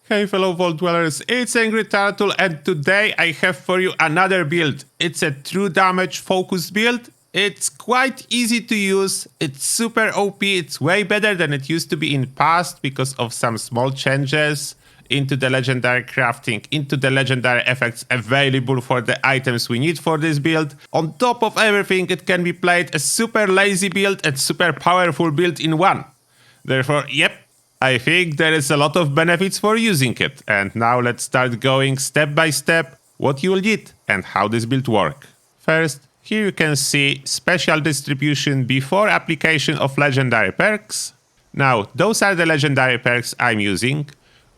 Hey fellow Vault Dwellers, it's Angry Turtle and today I have for you another build. It's a true damage focused build. It's quite easy to use, it's super OP, it's way better than it used to be in past because of some small changes into the legendary crafting, into the legendary effects available for the items we need for this build. On top of everything, it can be played as super lazy build and super powerful build in one. Therefore, yep, I think there is a lot of benefits for using it. And now let's start going step by step what you will need and how this build works. First, here you can see special distribution before application of legendary perks. Now, those are the legendary perks I'm using.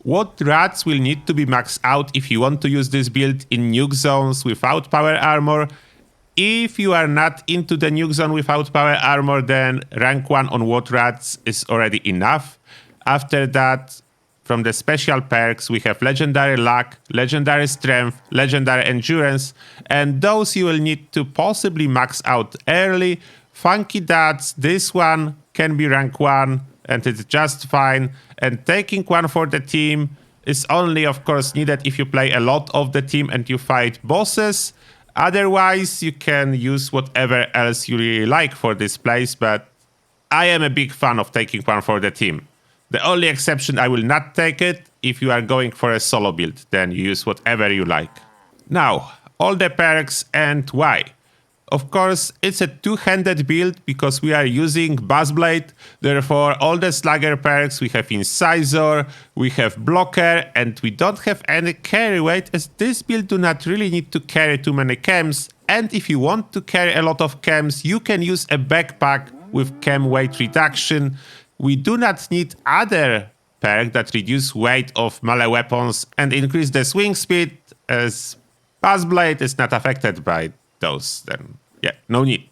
What rats will need to be maxed out if you want to use this build in nuke zones without power armor. If you are not into the nuke zone without power armor, then rank 1 on what rats is already enough. After that, from the special perks, we have Legendary Luck, Legendary Strength, Legendary Endurance, and those you will need to possibly max out early. Funky Dats, this one can be rank 1, and it's just fine. And taking one for the team is only, of course, needed if you play a lot of the team and you fight bosses. Otherwise, you can use whatever else you really like for this place, but I am a big fan of taking one for the team. The only exception, I will not take it. If you are going for a solo build, then you use whatever you like. Now, all the perks and why. Of course, it's a two-handed build because we are using Buzzblade. Therefore, all the slugger perks we have Incisor, we have Blocker, and we don't have any carry weight as this build do not really need to carry too many chems. And if you want to carry a lot of chems, you can use a backpack with chem weight reduction. We do not need other perk that reduce weight of melee weapons and increase the swing speed, as Buzzblade is not affected by those, then yeah, no need.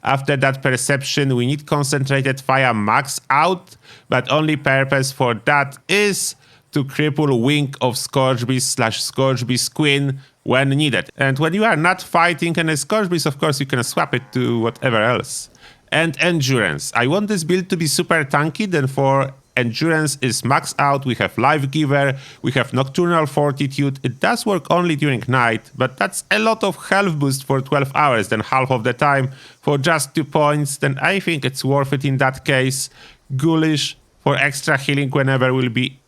After that perception, we need concentrated fire max out, but only purpose for that is to cripple wing of Scorchbeast / Scorchbeast Queen when needed. And when you are not fighting any Scorchbeast, of course, you can swap it to whatever else. And Endurance. I want this build to be super tanky, then for Endurance is max out. We have Life Giver, we have Nocturnal Fortitude. It does work only during night, but that's a lot of health boost for 12 hours, then half of the time for just 2 points. Then I think it's worth it in that case. Ghoulish for extra healing whenever we'll be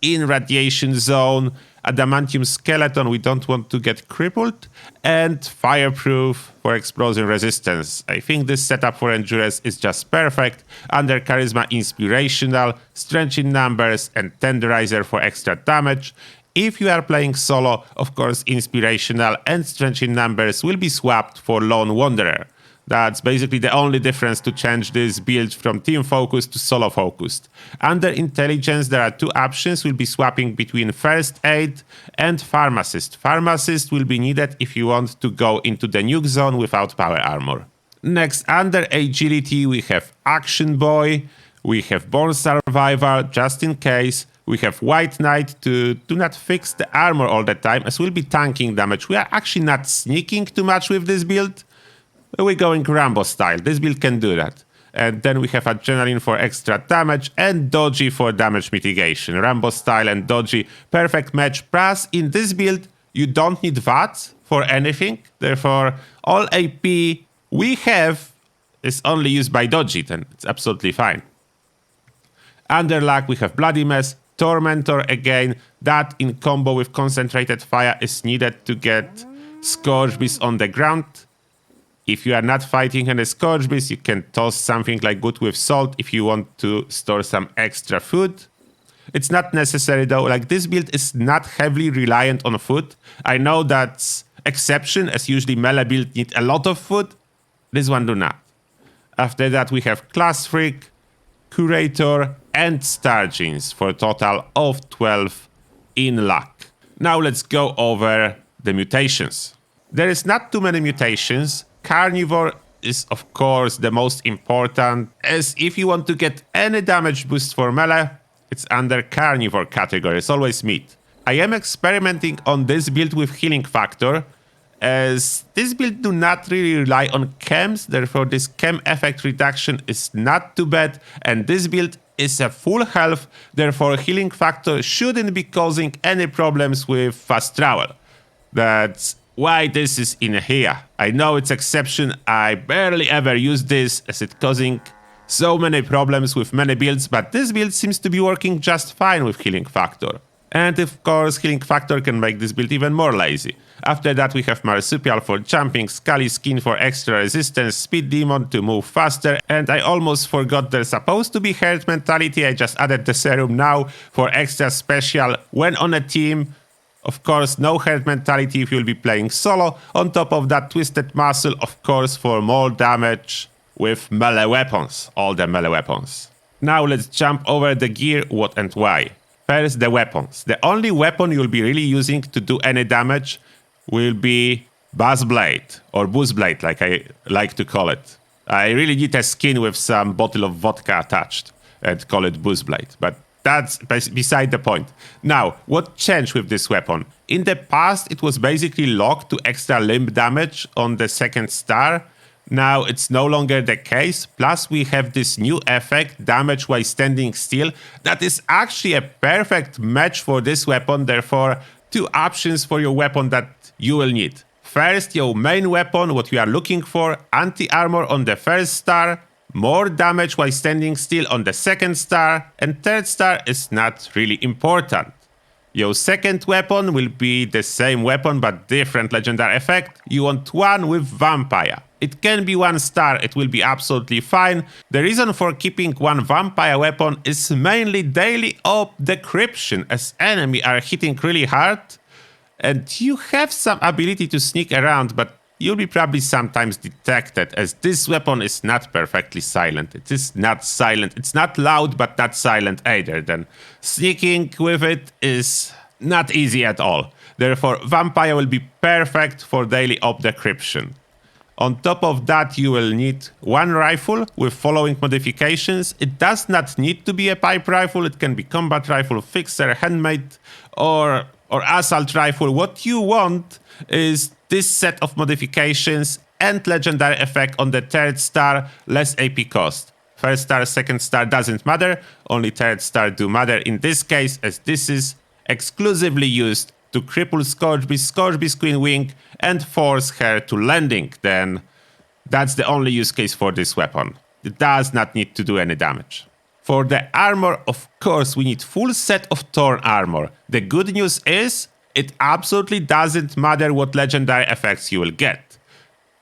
in radiation zone. Adamantium Skeleton, we don't want to get crippled. And Fireproof for explosion resistance. I think this setup for Endurance is just perfect. Under Charisma Inspirational, Strength in Numbers, and Tenderizer for extra damage. If you are playing solo, of course Inspirational and Strength in Numbers will be swapped for Lone Wanderer. That's basically the only difference to change this build from team focused to solo focused. Under Intelligence, there are two options. We'll be swapping between First Aid and Pharmacist. Pharmacist will be needed if you want to go into the nuke zone without power armor. Next, under Agility, we have Action Boy, we have Born Survivor, just in case. We have White Knight to do not fix the armor all the time, as we'll be tanking damage. We are actually not sneaking too much with this build. We're going Rambo style. This build can do that. And then we have Adrenaline for extra damage and Dodgy for damage mitigation. Rambo style and Dodgy, perfect match. Plus, in this build, you don't need VATS for anything. Therefore, all AP we have is only used by Dodgy, then it's absolutely fine. Under Luck, we have Bloody Mess, Tormentor again. That in combo with Concentrated Fire is needed to get Scorchbeast on the ground. If you are not fighting any Scorchbeast, you can toss something like Good with Salt if you want to store some extra food. It's not necessary though, like this build is not heavily reliant on food. I know that's exception, as usually melee build need a lot of food. This one do not. After that we have Class Freak, Curator, and Star Genes for a total of 12 in luck. Now let's go over the mutations. There is not too many mutations. Carnivore is of course the most important, as if you want to get any damage boost for melee, it's under Carnivore category, it's always meat. I am experimenting on this build with healing factor, as this build do not really rely on chems, therefore this chem effect reduction is not too bad, and this build is a full health, therefore healing factor shouldn't be causing any problems with fast travel. That's why this is in here. I know it's exception, I barely ever use this as it's causing so many problems with many builds, but this build seems to be working just fine with healing factor. And of course, healing factor can make this build even more lazy. After that we have Marsupial for jumping, Scully Skin for extra resistance, Speed Demon to move faster, and I almost forgot there's supposed to be Herd Mentality, I just added the serum now for extra special when on a team. Of course, no Herd Mentality if you'll be playing solo. On top of that, Twisted Muscle, of course, for more damage with melee weapons, all the melee weapons. Now let's jump over the gear, what and why. First, the weapons. The only weapon you'll be really using to do any damage will be Buzz Blade, or Booze Blade, like I like to call it. I really need a skin with some bottle of vodka attached and call it Booze Blade, but that's beside the point. Now, what changed with this weapon? In the past, it was basically locked to extra limb damage on the second star. Now it's no longer the case, plus we have this new effect, damage while standing still, that is actually a perfect match for this weapon, therefore two options for your weapon that you will need. First, your main weapon, what you are looking for, anti-armor on the first star, more damage while standing still on the second star, and third star is not really important. Your second weapon will be the same weapon but different legendary effect. You want one with Vampire. It can be 1 star, it will be absolutely fine. The reason for keeping one Vampire weapon is mainly daily op decryption, as enemy are hitting really hard. And you have some ability to sneak around, but you'll be probably sometimes detected, as this weapon is not perfectly silent. It is not silent. It's not loud, but not silent either. Then sneaking with it is not easy at all. Therefore, Vampire will be perfect for daily op decryption. On top of that, you will need one rifle with following modifications. It does not need to be a pipe rifle. It can be combat rifle, fixer, handmade, or assault rifle. What you want is this set of modifications and legendary effect on the third star, less AP cost. First star, second star doesn't matter, only third star do matter in this case, as this is exclusively used to cripple Scorchbeast Queen Wing, and force her to landing. Then that's the only use case for this weapon. It does not need to do any damage. For the armor, of course, we need full set of Thorn armor. The good news is, it absolutely doesn't matter what legendary effects you will get.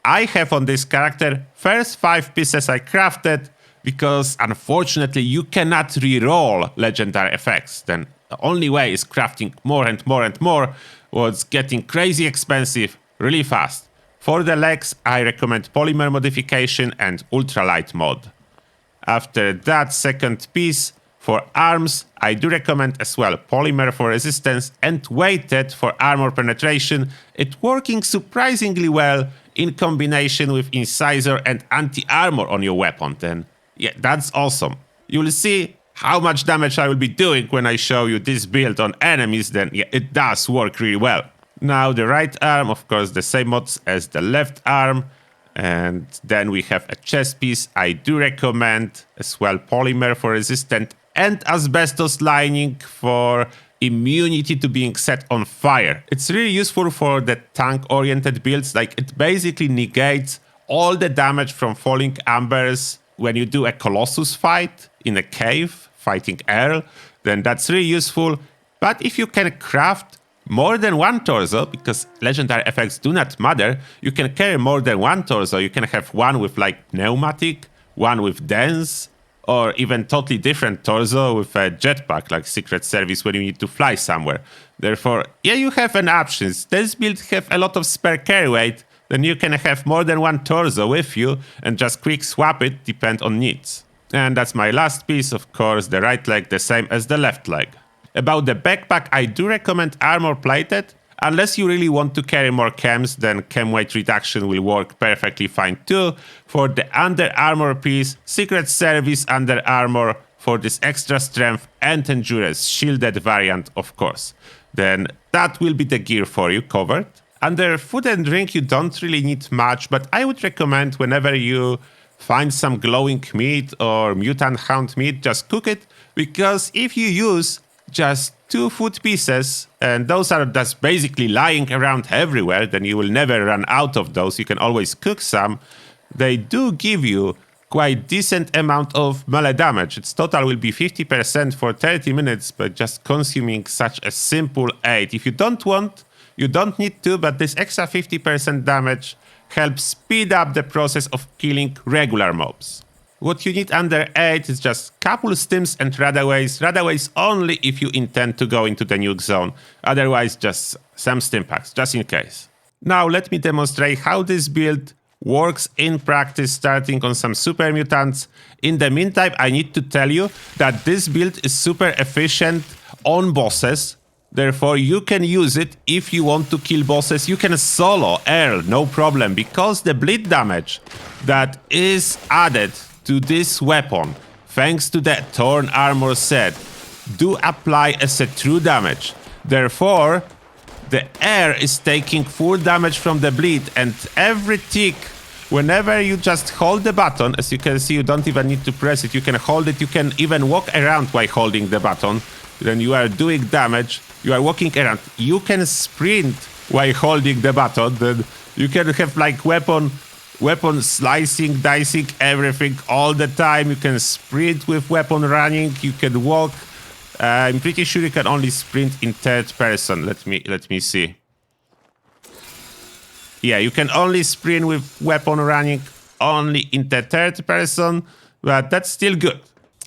I have on this character first 5 pieces I crafted, because unfortunately you cannot reroll legendary effects. Then the only way is crafting more and more and more, what's getting crazy expensive really fast. For the legs, I recommend polymer modification and ultralight mod. After that second piece, for arms, I do recommend as well polymer for resistance and weighted for armor penetration. It's working surprisingly well in combination with incisor and anti-armor on your weapon. Then yeah, that's awesome. You will see how much damage I will be doing when I show you this build on enemies. Then yeah, it does work really well. Now the right arm, of course, the same mods as the left arm. And then we have a chest piece. I do recommend as well polymer for resistant and asbestos lining for immunity to being set on fire. It's really useful for the tank-oriented builds. Like, it basically negates all the damage from falling embers when you do a Colossus fight in a cave, fighting Earl. Then that's really useful. But if you can craft more than one torso, because legendary effects do not matter, you can carry more than one torso. You can have one with like pneumatic, one with dense, or even totally different torso with a jetpack like Secret Service when you need to fly somewhere. Therefore, yeah, you have an options. This build have a lot of spare carry weight, then you can have more than one torso with you and just quick swap it, depend on needs. And that's my last piece, of course, the right leg the same as the left leg. About the backpack, I do recommend armor plated. Unless you really want to carry more chems, then chem weight reduction will work perfectly fine too. For the under armor piece, Secret Service under armor for this extra strength and endurance, shielded variant of course. Then that will be the gear for you covered. Under food and drink, you don't really need much, but I would recommend whenever you find some glowing meat or mutant hound meat, just cook it, because if you use just 2 food pieces, and those are just basically lying around everywhere, then you will never run out of those. You can always cook some. They do give you quite decent amount of melee damage. Its total will be 50% for 30 minutes, but just consuming such a simple 8. If you don't want, you don't need to, but this extra 50% damage helps speed up the process of killing regular mobs. What you need under 8 is just couple stims and radaways. Radaways only if you intend to go into the nuke zone. Otherwise, just some stim packs, just in case. Now let me demonstrate how this build works in practice, starting on some super mutants. In the meantime, I need to tell you that this build is super efficient on bosses. Therefore, you can use it if you want to kill bosses. You can solo Earl, no problem, because the bleed damage that is added to this weapon, thanks to the Torn Armor set, do apply as a true damage. Therefore, the air is taking full damage from the bleed, and every tick, whenever you just hold the button, as you can see, you don't even need to press it, you can hold it, you can even walk around while holding the button. Then you are doing damage, you are walking around. You can sprint while holding the button, then you can have like weapon slicing, dicing, everything all the time. You can sprint with weapon running, you can walk. I'm pretty sure you can only sprint in third person. Let me see. Yeah, you can only sprint with weapon running only in the third person, but that's still good.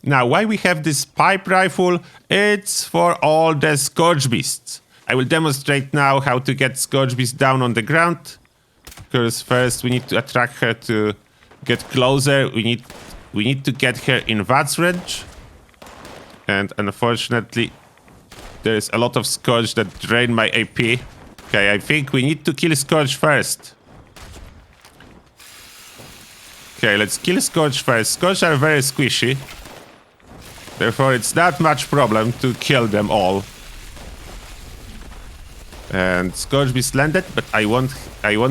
Now, why we have this pipe rifle? It's for all the Scourge Beasts. I will demonstrate now how to get Scourge Beast down on the ground. Because first we need to attract her to get closer. We need to get her in Vats range. And unfortunately, there's a lot of Scourge that drain my AP. Okay, I think we need to kill Scourge first. Okay, let's kill Scourge first. Scourge are very squishy. Therefore, it's not much problem to kill them all. And Scourge Beast landed, but I want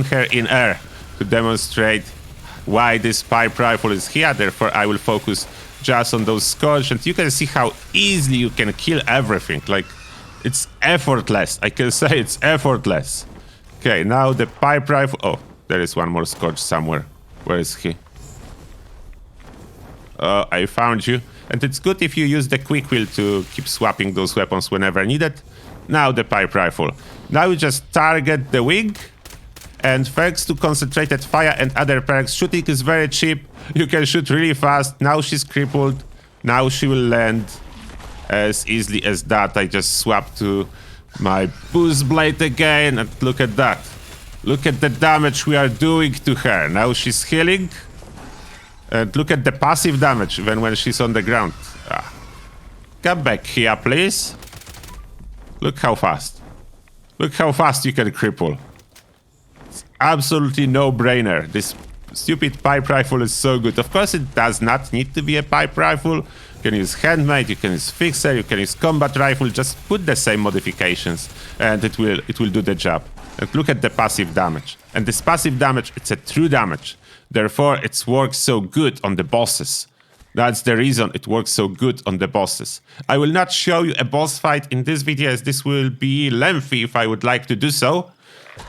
her in air to demonstrate why this pipe rifle is here. Therefore, I will focus just on those Scourge, and you can see how easily you can kill everything. Like, it's effortless. I can say it's effortless. Okay, now the pipe rifle. Oh, there is one more Scourge somewhere. Where is he? I found you. And it's good if you use the quick wheel to keep swapping those weapons whenever needed. Now the pipe rifle. Now you just target the wing. And thanks to concentrated fire and other perks, shooting is very cheap. You can shoot really fast. Now she's crippled. Now she will land as easily as that. I just swapped to my boost blade again. And look at that. Look at the damage we are doing to her. Now she's healing. And look at the passive damage even when she's on the ground. Come back here, please. Look how fast. Look how fast you can cripple. It's absolutely no-brainer. This stupid pipe rifle is so good. Of course, it does not need to be a pipe rifle. You can use handmade, you can use fixer, you can use combat rifle. Just put the same modifications and it will do the job. And look at the passive damage. And this passive damage, it's a true damage. Therefore, it works so good on the bosses. That's the reason it works so good on the bosses. I will not show you a boss fight in this video, as this will be lengthy if I would like to do so.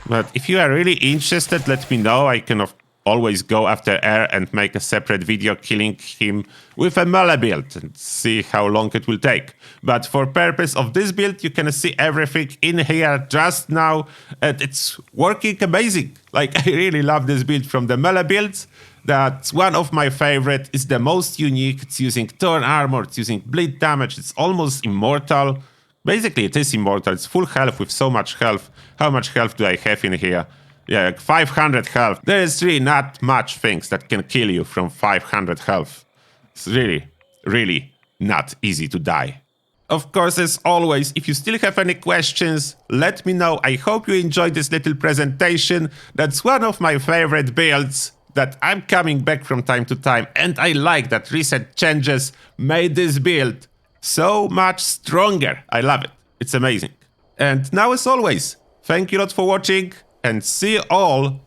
But if you are really interested, let me know. I can always go after Air and make a separate video killing him with a melee build and see how long it will take. But for purpose of this build, you can see everything in here just now, and it's working amazing. Like, I really love this build from the melee builds. That's one of my favorite. It's the most unique. It's using Torn Armor, it's using bleed damage, it's almost immortal. Basically, it is immortal. It's full health with so much health. How much health do I have in here? Yeah, like 500 health. There is really not much things that can kill you from 500 health. It's really, really not easy to die. Of course, as always, if you still have any questions, let me know. I hope you enjoyed this little presentation. That's one of my favorite builds that I'm coming back from time to time. And I like that recent changes made this build so much stronger. I love it. It's amazing. And now, as always, thank you a lot for watching. and see you all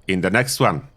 in the next one.